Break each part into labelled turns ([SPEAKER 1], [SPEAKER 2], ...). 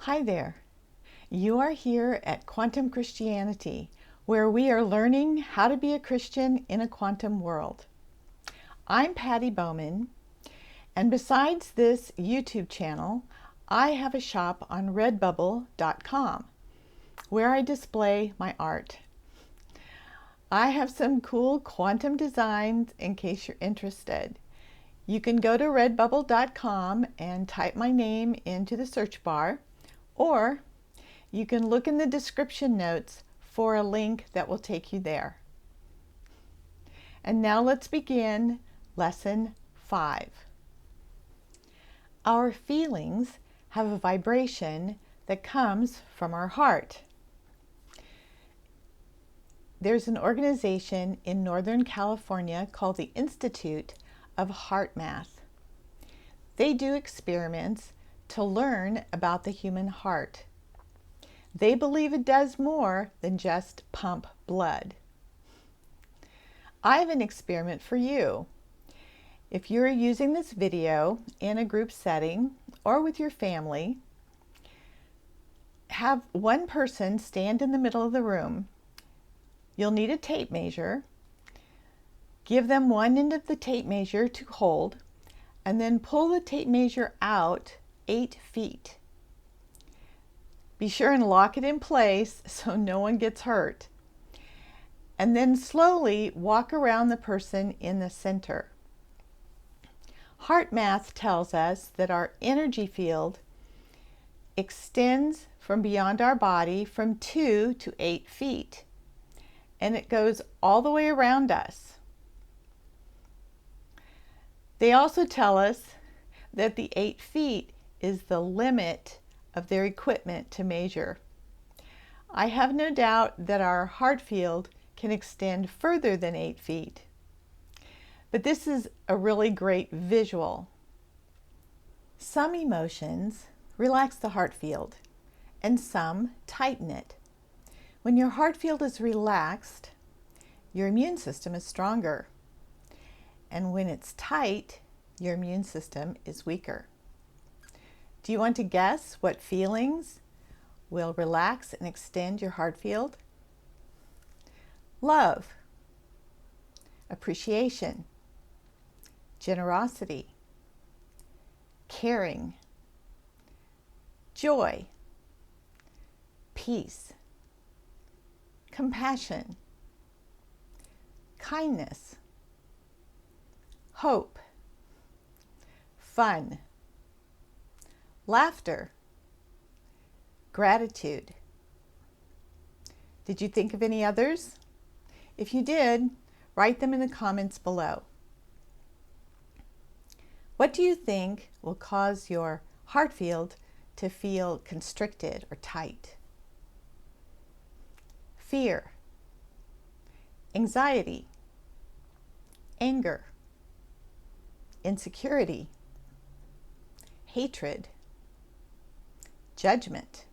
[SPEAKER 1] Hi there. You are here at Quantum Christianity, where we are learning how to be a Christian in a quantum world. I'm Patty Bowman, and besides this YouTube channel, I have a shop on redbubble.com where I display my art. I have some cool quantum designs in case you're interested. You can go to redbubble.com and type my name into the search bar, or you can look in the description notes for a link that will take you there. And now let's begin Lesson 5. Our feelings have a vibration that comes from our heart. There's an organization in Northern California called the Institute of Heart Math. They do experiments to learn about the human heart. They believe it does more than just pump blood. I have an experiment for you. If you're using this video in a group setting or with your family, have one person stand in the middle of the room. You'll need a tape measure. Give them one end of the tape measure to hold, and then pull the tape measure out 8 feet. Be sure and lock it in place so no one gets hurt. And then slowly walk around the person in the center. Heart math tells us that our energy field extends from beyond our body from 2 to 8 feet. And it goes all the way around us. They also tell us that the 8 feet is the limit of their equipment to measure. I have no doubt that our heart field can extend further than 8 feet. But this is a really great visual. Some emotions relax the heart field, and some tighten it. When your heart field is relaxed, your immune system is stronger. And when it's tight, your immune system is weaker. Do you want to guess what feelings will relax and extend your heart field? Love, appreciation, generosity, caring, joy, peace, compassion, kindness, hope, fun, laughter, gratitude. Did you think of any others? If you did, write them in the comments below. What do you think will cause your heart field to feel constricted or tight? Fear, anxiety, anger, insecurity, hatred, judgment,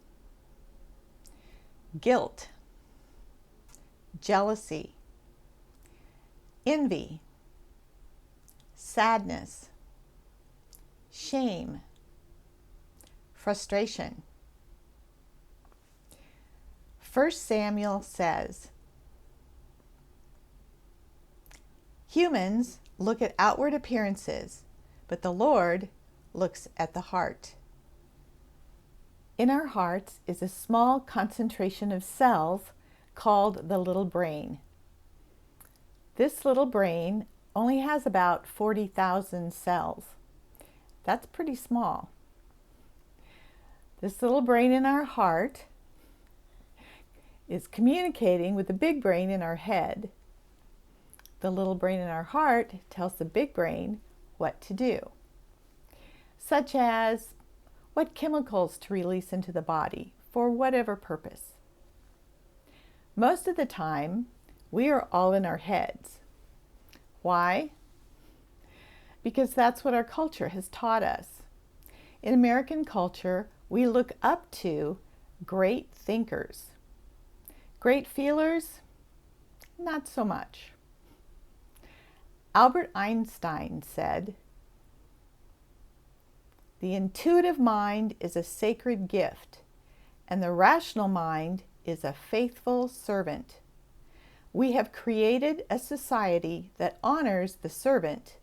[SPEAKER 1] guilt, jealousy, envy, sadness, shame, frustration. 1 Samuel says, humans look at outward appearances, but the Lord looks at the heart. In our hearts is a small concentration of cells called the little brain. This little brain only has about 40,000 cells. That's pretty small. This little brain in our heart is communicating with the big brain in our head. The little brain in our heart tells the big brain what to do, such as what chemicals to release into the body for whatever purpose. Most of the time, we are all in our heads. Why? Because that's what our culture has taught us. In American culture, we look up to great thinkers. Great feelers, not so much. Albert Einstein said, The intuitive mind is a sacred gift, and the rational mind is a faithful servant. We have created a society that honors the servant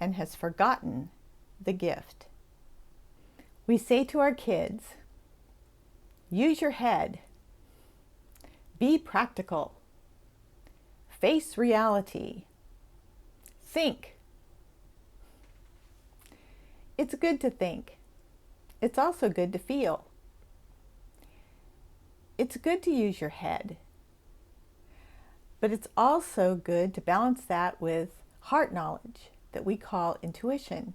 [SPEAKER 1] and has forgotten the gift. We say to our kids, use your head, be practical, face reality, think. It's good to think. It's also good to feel. It's good to use your head, but it's also good to balance that with heart knowledge that we call intuition.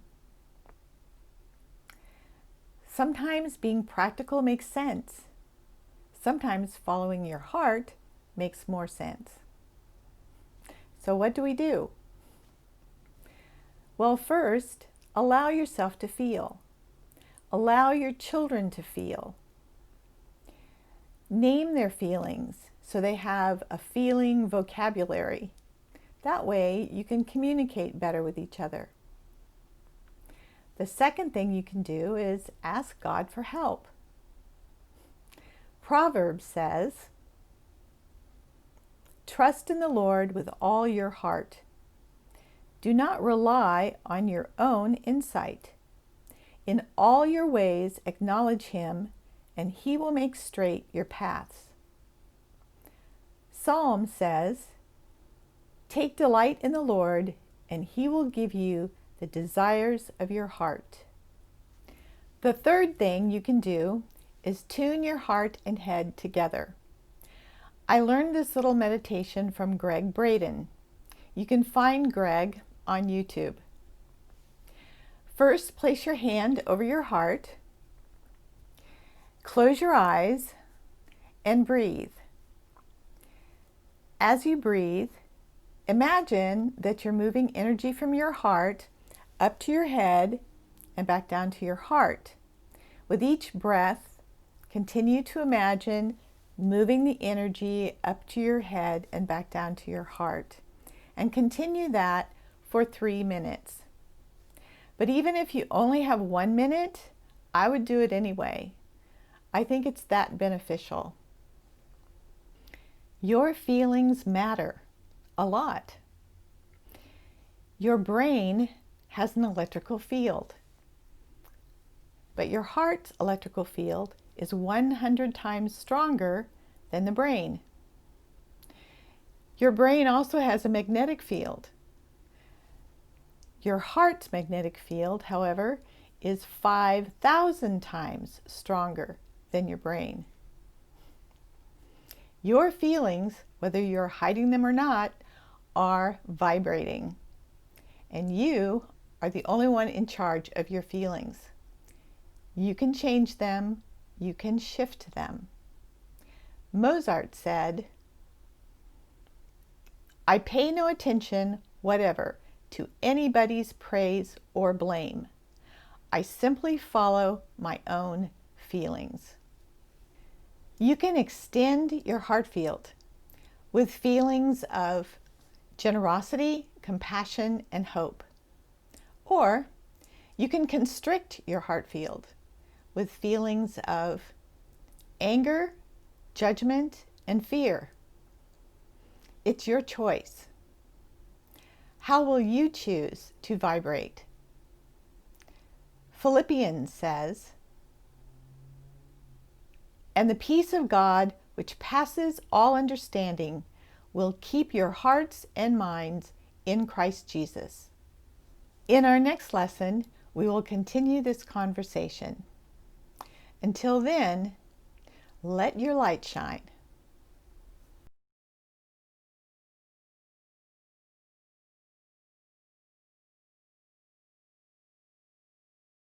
[SPEAKER 1] Sometimes being practical makes sense. Sometimes following your heart makes more sense. So what do? Well, first, allow yourself to feel. Allow your children to feel. Name their feelings so they have a feeling vocabulary. That way you can communicate better with each other. The second thing you can do is ask God for help. Proverbs says, trust in the Lord with all your heart. Do not rely on your own insight. In all your ways acknowledge Him, and He will make straight your paths. Psalm says, take delight in the Lord, and He will give you the desires of your heart. The third thing you can do is tune your heart and head together. I learned this little meditation from Greg Braden. You can find Greg on YouTube. First, place your hand over your heart, close your eyes, and breathe. As you breathe, imagine that you're moving energy from your heart up to your head and back down to your heart. With each breath, continue to imagine moving the energy up to your head and back down to your heart. And continue that for 3 minutes. But even if you only have 1 minute, I would do it anyway. I think it's that beneficial. Your feelings matter a lot. Your brain has an electrical field, but your heart's electrical field is 100 times stronger than the brain. Your brain also has a magnetic field. Your heart's magnetic field, however, is 5,000 times stronger than your brain. Your feelings, whether you're hiding them or not, are vibrating. And you are the only one in charge of your feelings. You can change them. You can shift them. Mozart said, I pay no attention whatever to anybody's praise or blame. I simply follow my own feelings. You can extend your heart field with feelings of generosity, compassion, and hope. Or you can constrict your heart field with feelings of anger, judgment, and fear. It's your choice. How will you choose to vibrate? Philippians says, and the peace of God, which passes all understanding, will keep your hearts and minds in Christ Jesus. In our next lesson, we will continue this conversation. Until then, let your light shine.